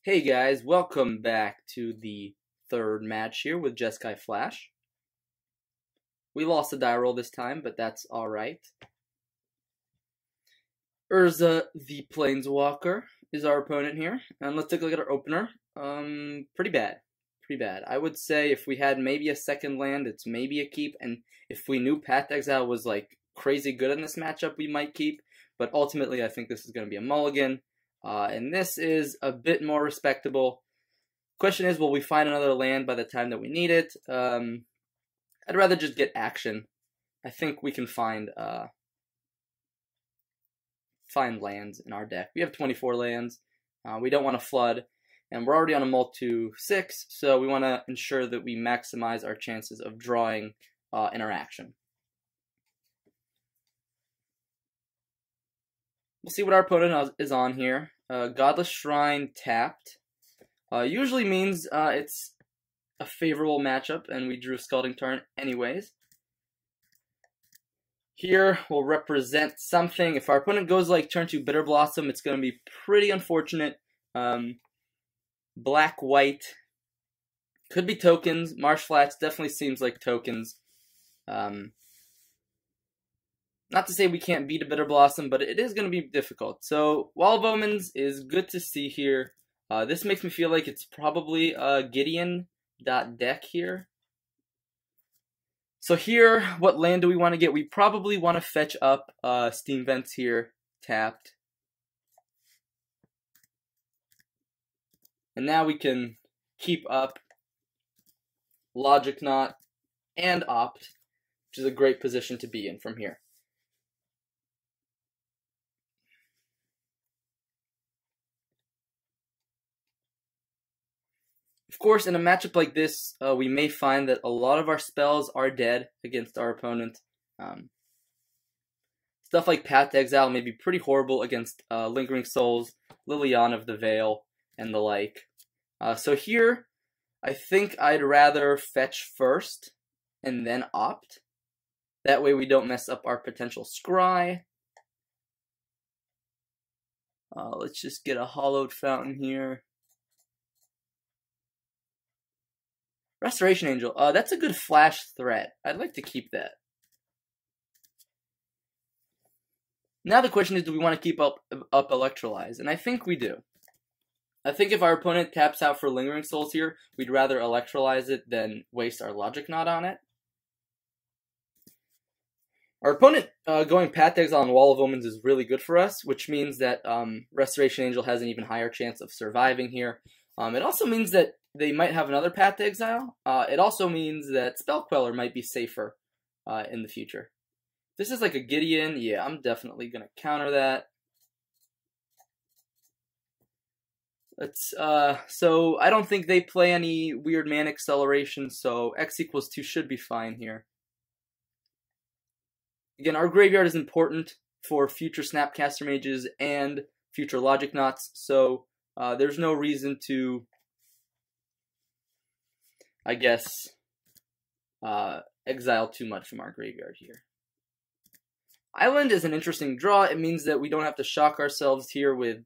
Hey guys, welcome back to the third match here with Jeskai Flash. We lost a die roll this time, but that's alright. Urza the Planeswalker is our opponent here, and let's take a look at our opener. Pretty bad. I would say if we had maybe a second land, it's maybe a keep, and if we knew Path to Exile was like crazy good in this matchup, we might keep, but ultimately I think this is going to be a mulligan. And this is a bit more respectable. Question is, will we find another land by the time that we need it? I'd rather just get action. I think we can find lands in our deck. We have 24 lands. We don't want to flood, and we're already on a multi 6, so we want to ensure that we maximize our chances of drawing interaction. We'll see what our opponent is on here. Godless Shrine tapped. Usually means it's a favorable matchup, and we drew Scalding Tarn anyways. Here will represent something. If our opponent goes like turn 2 Bitter Blossom, it's going to be pretty unfortunate. Black-white. Could be tokens. Marsh Flats definitely seems like tokens. Not to say we can't beat a Bitter Blossom, but it is going to be difficult. So, Wall of Omens is good to see here. This makes me feel like it's probably a Gideon.deck here. So here, what land do we want to get? We probably want to fetch up Steam Vents here, tapped. And now we can keep up Logic Knot and Opt, which is a great position to be in from here. Of course, in a matchup like this, we may find that a lot of our spells are dead against our opponent. Stuff like Path to Exile may be pretty horrible against Lingering Souls, Liliana of the Veil, and the like. So here, I think I'd rather fetch first and then opt. That way we don't mess up our potential scry. Let's just get a Hollowed Fountain here. Restoration Angel, that's a good flash threat. I'd like to keep that. Now the question is, do we want to keep up Electrolyze? And I think we do. I think if our opponent taps out for Lingering Souls here, we'd rather Electrolyze it than waste our Logic Knot on it. Our opponent going Path to Exile on Wall of Omens is really good for us, which means that Restoration Angel has an even higher chance of surviving here. It also means that they might have another Path to Exile. It also means that Spell Queller might be safer in the future. If this is like a Gideon, yeah, I'm definitely going to counter that. So I don't think they play any weird mana acceleration, so X equals 2 should be fine here. Again, our graveyard is important for future Snapcaster Mages and future Logic Knots, so there's no reason to, I guess, exile too much from our graveyard here. Island is an interesting draw. It means that we don't have to shock ourselves here with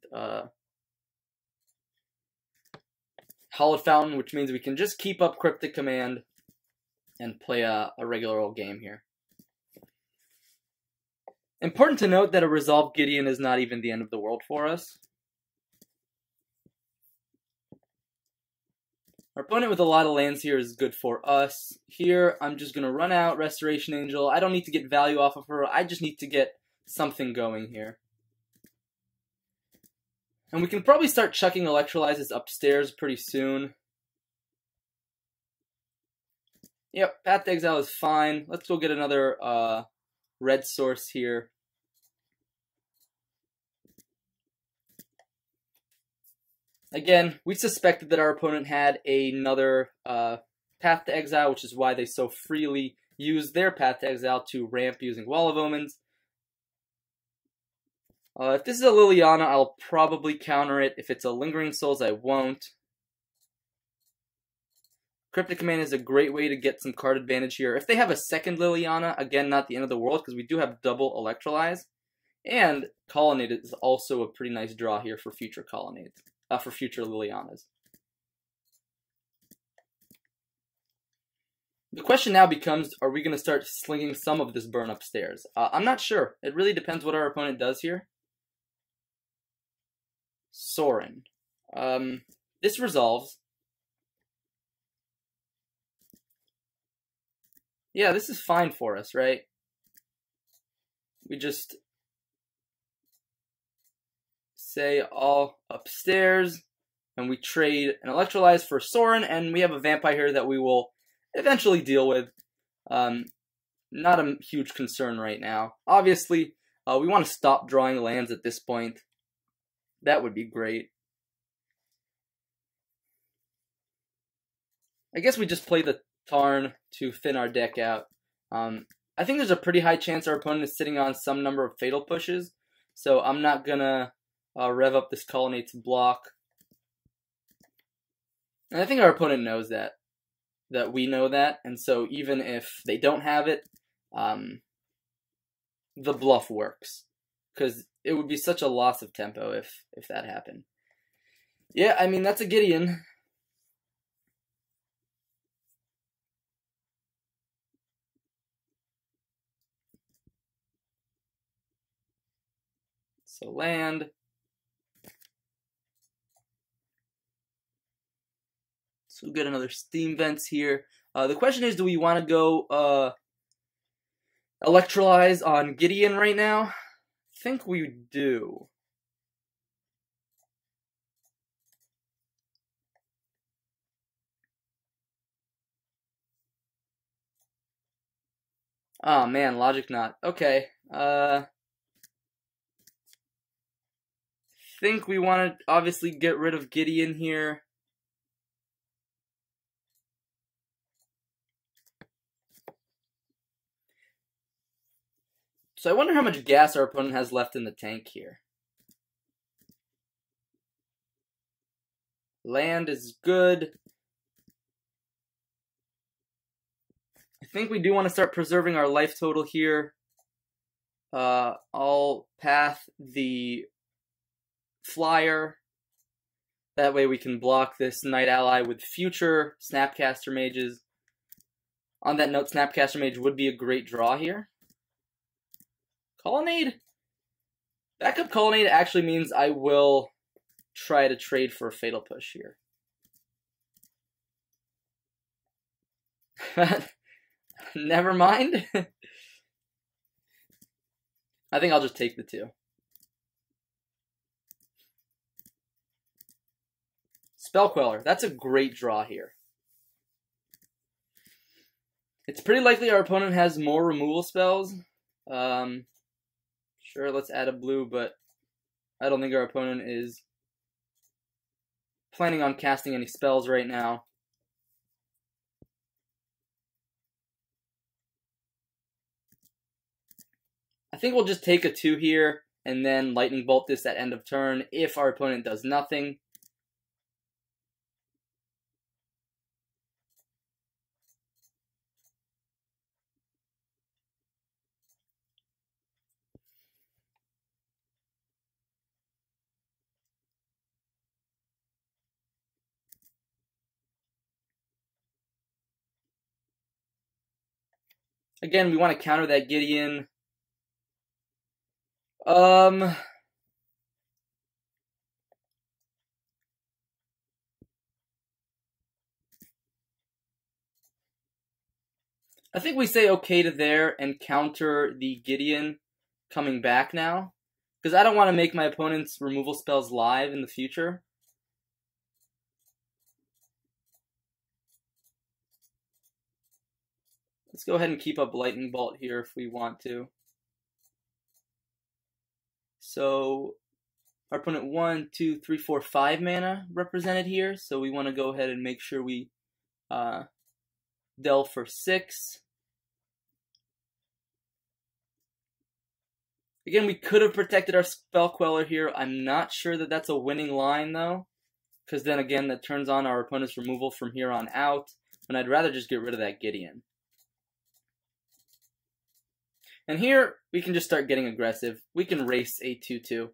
Hollowed Fountain, which means we can just keep up Cryptic Command and play a regular old game here. Important to note that a Resolved Gideon is not even the end of the world for us. Our opponent with a lot of lands here is good for us. Here, I'm just going to run out Restoration Angel. I don't need to get value off of her. I just need to get something going here. And we can probably start chucking Electrolyzes upstairs pretty soon. Yep, Path to Exile is fine. Let's go get another red source here. Again, we suspected that our opponent had another Path to Exile, which is why they so freely use their Path to Exile to ramp using Wall of Omens. If this is a Liliana, I'll probably counter it. If it's a Lingering Souls, I won't. Cryptic Command is a great way to get some card advantage here. If they have a second Liliana, again, not the end of the world, because we do have double Electrolyze. And Colonnade is also a pretty nice draw here for future Colonnades. for future Lilianas. The question now becomes, are we going to start slinging some of this burn upstairs? I'm not sure. It really depends what our opponent does here. Sorin. This resolves. Yeah, this is fine for us, right? We just say all upstairs, and we trade an Electrolyze for Sorin, and we have a Vampire here that we will eventually deal with. Not a huge concern right now. Obviously, we want to stop drawing lands at this point. That would be great. I guess we just play the Tarn to thin our deck out. I think there's a pretty high chance our opponent is sitting on some number of Fatal Pushes, so I'm not gonna rev up this Colonnade to block. And I think our opponent knows that we know that, and so even if they don't have it, the bluff works, because it would be such a loss of tempo if that happened. Yeah, I mean, that's a Gideon. So land. So we'll get another Steam Vents here. The question is, do we want to go Electrolyze on Gideon right now? I think we do. Oh man, Logic Knot. Okay. Think we want to obviously get rid of Gideon here. So I wonder how much gas our opponent has left in the tank here. Land is good. I think we do want to start preserving our life total here. I'll path the Flyer. That way we can block this Knight Ally with future Snapcaster Mages. On that note, Snapcaster Mage would be a great draw here. Colonnade. Backup Colonnade actually means I will try to trade for a Fatal Push here. Never mind. I think I'll just take the 2. Spell Queller. That's a great draw here. It's pretty likely our opponent has more removal spells. Sure, let's add a blue, but I don't think our opponent is planning on casting any spells right now. I think we'll just take a 2 here and then Lightning Bolt this at end of turn if our opponent does nothing. Again, we want to counter that Gideon. I think we say okay to there and counter the Gideon coming back now, because I don't want to make my opponent's removal spells live in the future. Let's go ahead and keep up Lightning Bolt here if we want to. So our opponent 1, 2, 3, 4, 5 mana represented here. So we want to go ahead and make sure we delve for 6. Again, we could have protected our Spell Queller here. I'm not sure that that's a winning line though, because then again that turns on our opponent's removal from here on out, and I'd rather just get rid of that Gideon. And here, we can just start getting aggressive. We can race a 2-2.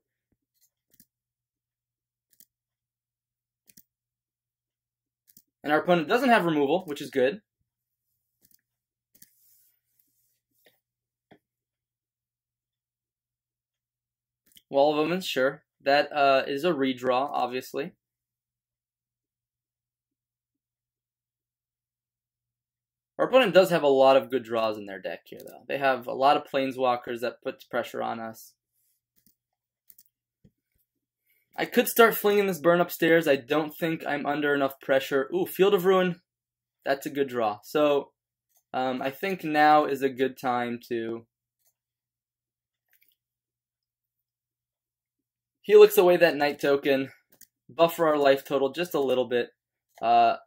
And our opponent doesn't have removal, which is good. Wall of Omens, sure. That is a redraw, obviously. Our opponent does have a lot of good draws in their deck here, though. They have a lot of Planeswalkers that puts pressure on us. I could start flinging this burn upstairs. I don't think I'm under enough pressure. Ooh, Field of Ruin. That's a good draw. So, I think now is a good time to Helix away that Night token, buffer our life total just a little bit. Let's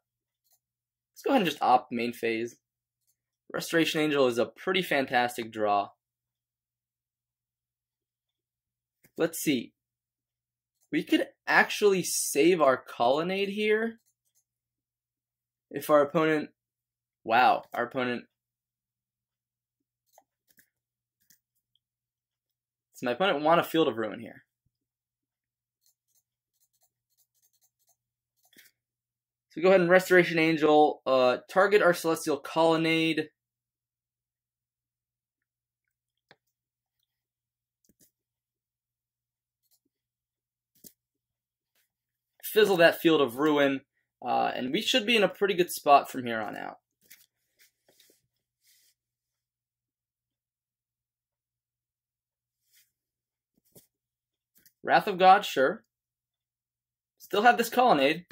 go ahead and just opt main phase. Restoration Angel is a pretty fantastic draw. Let's see. We could actually save our Colonnade here. If our opponent... Wow, our opponent... Does my opponent want a Field of Ruin here? So go ahead and Restoration Angel, target our Celestial Colonnade. Fizzle that Field of Ruin, and we should be in a pretty good spot from here on out. Wrath of God, sure. Still have this Colonnade.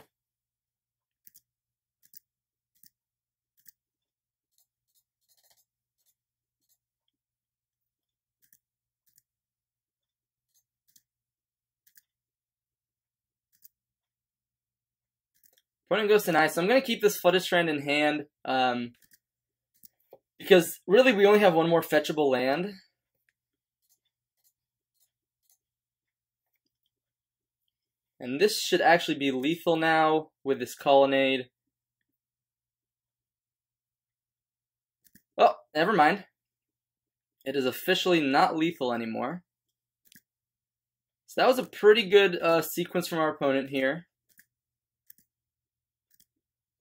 Opponent goes to 9, so I'm going to keep this Flooded Strand in hand, because really we only have one more fetchable land. And this should actually be lethal now with this Colonnade. Oh, never mind. It is officially not lethal anymore. So that was a pretty good sequence from our opponent here.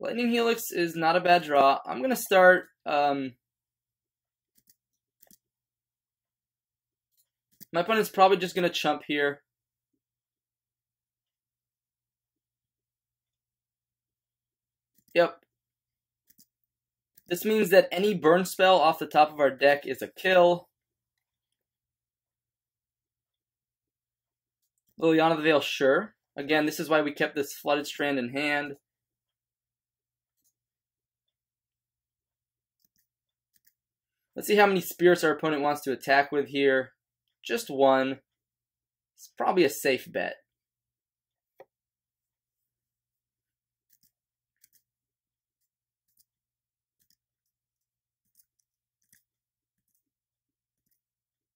Lightning Helix is not a bad draw. I'm going to start... my opponent's probably just going to chump here. Yep. This means that any burn spell off the top of our deck is a kill. Liliana the Veil, sure. Again, this is why we kept this Flooded Strand in hand. Let's see how many spirits our opponent wants to attack with here. Just one. It's probably a safe bet.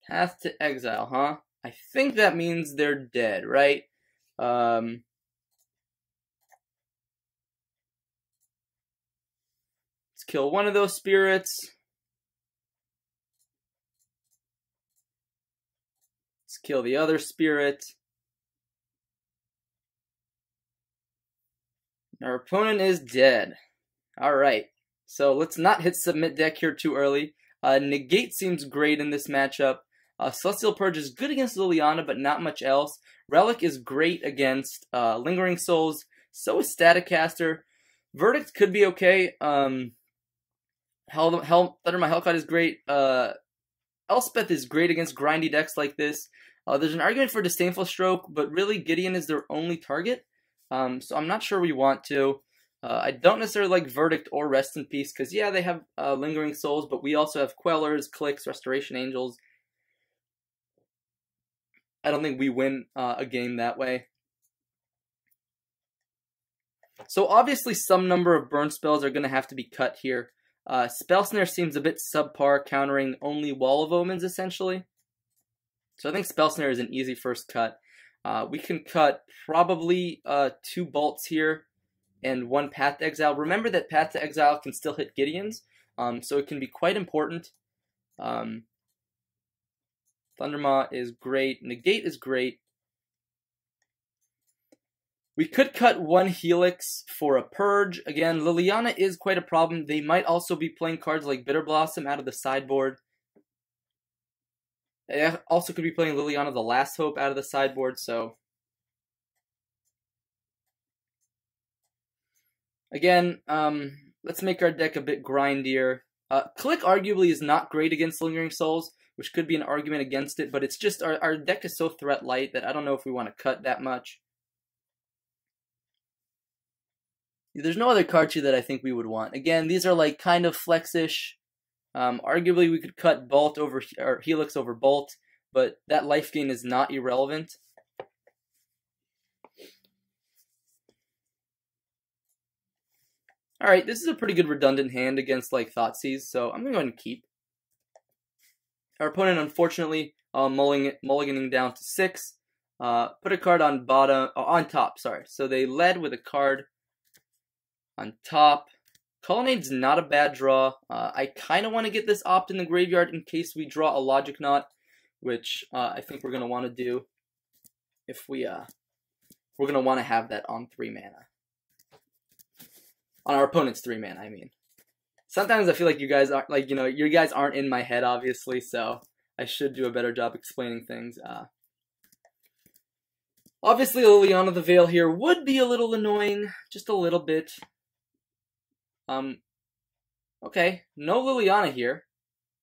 Path to Exile, huh? I think that means they're dead, right? Let's kill one of those spirits. Let's kill the other spirit. Our opponent is dead. Alright, so let's not hit submit deck here too early. Negate seems great in this matchup. Celestial Purge is good against Liliana, but not much else. Relic is great against Lingering Souls. So is Staticaster. Verdict could be okay. Thunder My Hellcat is great. Elspeth is great against grindy decks like this. There's an argument for Disdainful Stroke, but really Gideon is their only target. So I'm not sure we want to. I don't necessarily like Verdict or Rest in Peace, because yeah, they have Lingering Souls, but we also have Quellers, Clicks, Restoration Angels. I don't think we win a game that way. So obviously some number of burn spells are going to have to be cut here. Spell Snare seems a bit subpar, countering only Wall of Omens, essentially. So I think Spell Snare is an easy first cut. We can cut probably 2 Bolts here and 1 Path to Exile. Remember that Path to Exile can still hit Gideons, so it can be quite important. Thundermaw is great. Negate is great. We could cut one Helix for a Purge. Again, Liliana is quite a problem. They might also be playing cards like Bitter Blossom out of the sideboard. They also could be playing Liliana the Last Hope out of the sideboard, so... Again, let's make our deck a bit grindier. Click arguably is not great against Lingering Souls, which could be an argument against it, but it's just our deck is so threat light that I don't know if we want to cut that much. There's no other card here that I think we would want. Again, these are like kind of flex-ish. Arguably, we could cut Bolt over or Helix over Bolt, but that life gain is not irrelevant. All right, this is a pretty good redundant hand against like Thoughtseize, so I'm gonna go ahead and keep. Our opponent, unfortunately, mulliganing down to 6. Put a card on top. Sorry, so they led with a card on top. Colonnade's not a bad draw. I kind of want to get this opt in the graveyard in case we draw a Logic Knot, which I think we're going to want to do if we're going to want to have that on 3 mana. On our opponent's 3 mana, I mean. Sometimes I feel like you guys aren't, like, you know, you guys aren't in my head, obviously, so I should do a better job explaining things. Obviously, Liliana the Veil here would be a little annoying, just a little bit. Okay, no Liliana here.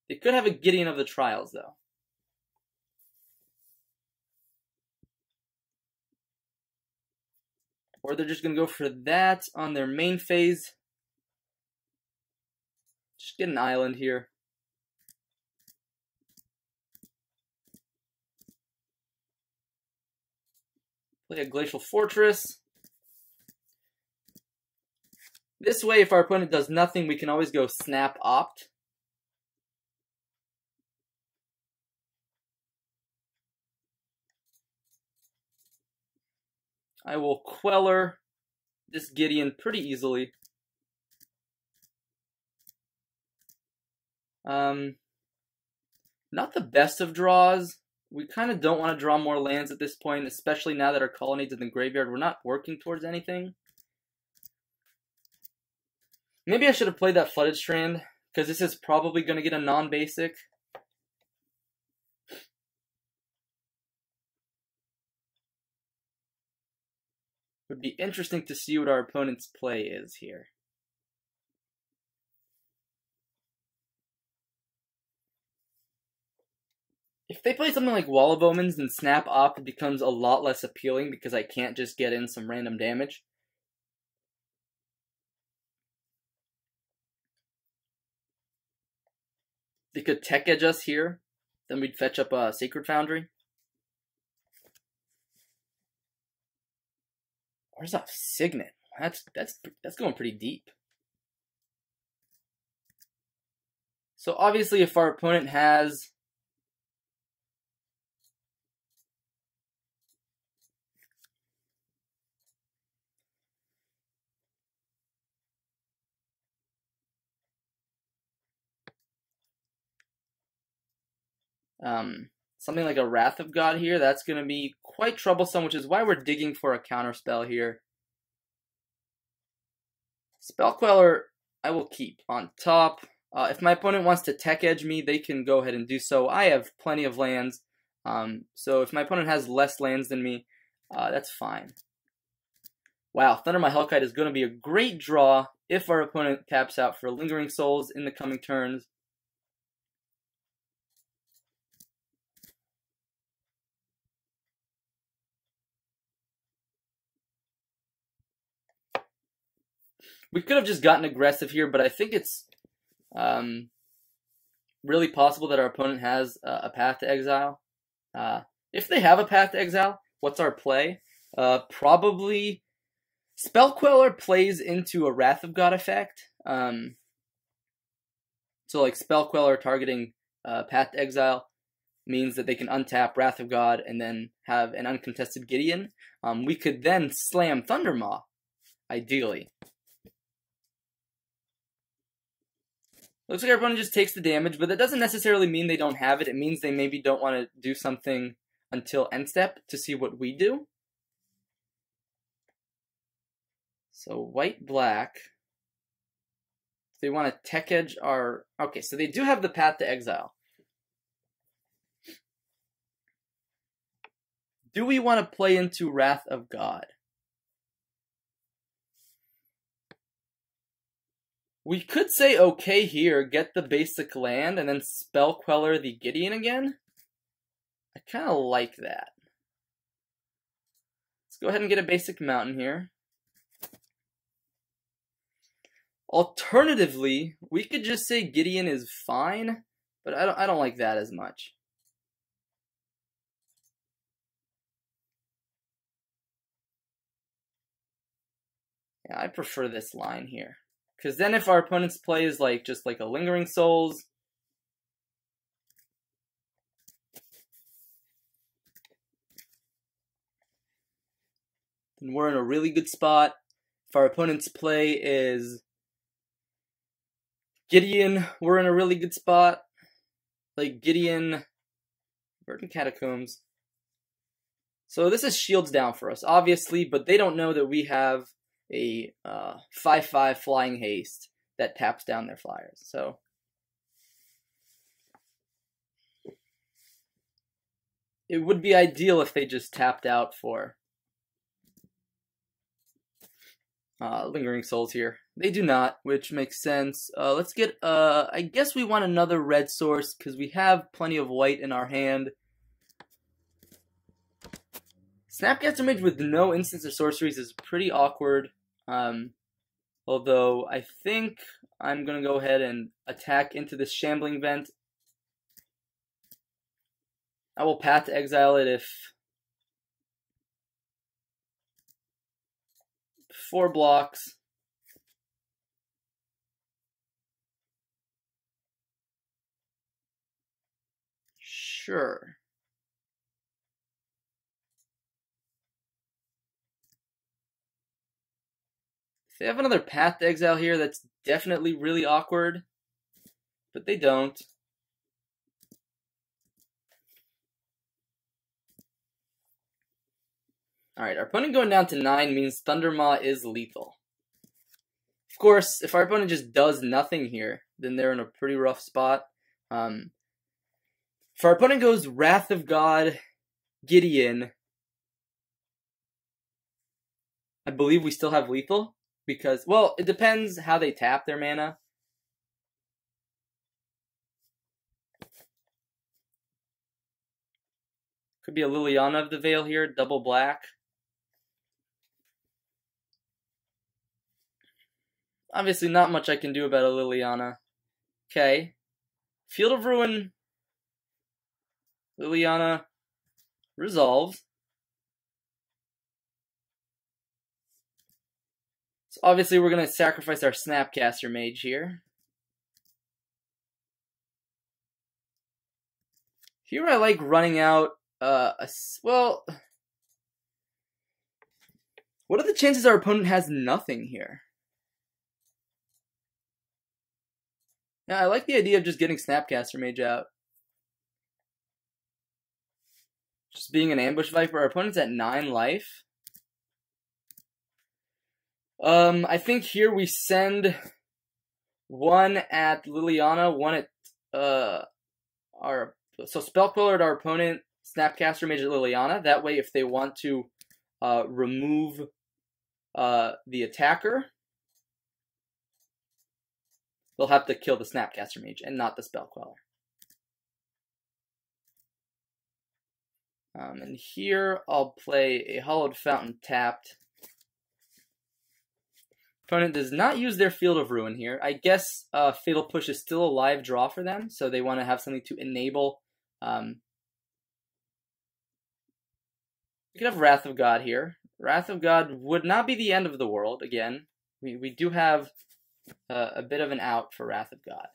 They could have a Gideon of the Trials, though. Or they're just going to go for that on their main phase. Just get an island here. Play a Glacial Fortress. This way, if our opponent does nothing, we can always go Snap Opt. I will Queller this Gideon pretty easily. Not the best of draws. We kind of don't want to draw more lands at this point, especially now that our Colonnade's in the graveyard. We're not working towards anything. Maybe I should have played that Flooded Strand, because this is probably going to get a non-basic. Would be interesting to see what our opponent's play is here. If they play something like Wall of Omens, then Snap Opt becomes a lot less appealing because I can't just get in some random damage. They could Tech Edge us here, then we'd fetch up a Sacred Foundry. Where's that Signet? That's going pretty deep. So obviously, if our opponent has something like a Wrath of God here, that's going to be quite troublesome, which is why we're digging for a counterspell here. Spell Queller, I will keep on top. If my opponent wants to Tech Edge me, they can go ahead and do so. I have plenty of lands, so if my opponent has less lands than me, that's fine. Wow, Thunder My Hellkite is going to be a great draw if our opponent taps out for Lingering Souls in the coming turns. We could have just gotten aggressive here, but I think it's really possible that our opponent has a Path to Exile. If they have a Path to Exile, what's our play? Probably Spell Queller plays into a Wrath of God effect. So like Spell Queller targeting Path to Exile means that they can untap Wrath of God and then have an uncontested Gideon. We could then slam Thundermaw, ideally. Looks like our opponent just takes the damage, but that doesn't necessarily mean they don't have it. It means they maybe don't want to do something until end step to see what we do. So white-black. They want to tech edge our... Okay, so they do have the path to exile. Do we want to play into Wrath of God? We could say okay here, get the basic land, and then Spell Queller the Gideon again. I kind of like that. Let's go ahead and get a basic mountain here. Alternatively, we could just say Gideon is fine, but I don't like that as much. Yeah, I prefer this line here. Because then if our opponent's play is like just like a Lingering Souls, then we're in a really good spot. If our opponent's play is Gideon, we're in a really good spot. Like Gideon, Verdant Catacombs. So this is shields down for us, obviously, but they don't know that we have a 5/5 flying haste that taps down their flyers. So it would be ideal if they just tapped out for Lingering Souls here. They do not, which makes sense. Let's get, I guess we want another red source because we have plenty of white in our hand. Snapcaster Mage with no instants or sorceries is pretty awkward. Although I think I'm going to go ahead and attack into this Shambling Vent. I will path to exile it if 4 blocks. Sure. If they have another path to exile here, that's definitely really awkward. But they don't. Alright, our opponent going down to 9 means Thundermaw is lethal. Of course, if our opponent just does nothing here, then they're in a pretty rough spot. If our opponent goes Wrath of God, Gideon, I believe we still have lethal. Because, well, it depends how they tap their mana. Could be a Liliana of the Veil here, double black. Obviously, not much I can do about a Liliana. Okay. Field of Ruin. Liliana resolves. So obviously, we're going to sacrifice our Snapcaster Mage here. Here I like running out well, what are the chances our opponent has nothing here? Yeah, I like the idea of just getting Snapcaster Mage out. Just being an Ambush Viper. Our opponent's at 9 life. I think here we send 1 at Liliana, 1 at so Spell Queller at our opponent, Snapcaster Mage at Liliana. That way, if they want to remove the attacker, they'll have to kill the Snapcaster Mage and not the Spell Queller. And here I'll play a Hollowed Fountain tapped. Opponent does not use their Field of Ruin here. I guess Fatal Push is still a live draw for them, so they want to have something to enable. You could have Wrath of God here. Wrath of God would not be the end of the world, again. We do have a bit of an out for Wrath of God.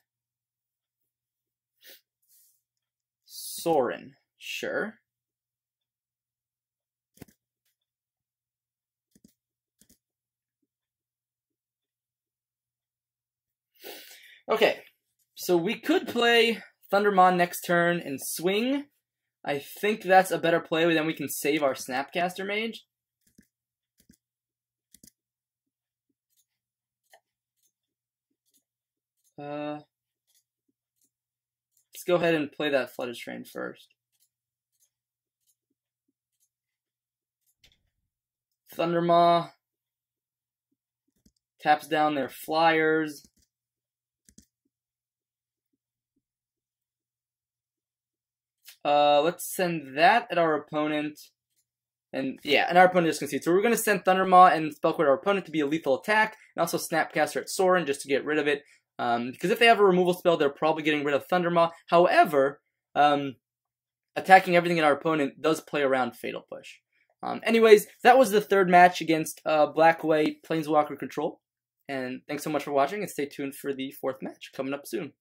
Sorin, sure. Okay, so we could play Thundermaw next turn and swing. I think that's a better play, then we can save our Snapcaster Mage. Let's go ahead and play that Flooded Strain first. Thundermaw taps down their flyers. Let's send that at our opponent. And yeah, and our opponent just concedes. So we're going to send Thundermaw and Spellquake at our opponent to be a lethal attack, and also Snapcaster at Sorin just to get rid of it. Because if they have a removal spell, they're probably getting rid of Thundermaw. However, attacking everything at our opponent does play around Fatal Push. Anyways, that was the third match against Black-White Planeswalker Control. And thanks so much for watching, and stay tuned for the fourth match coming up soon.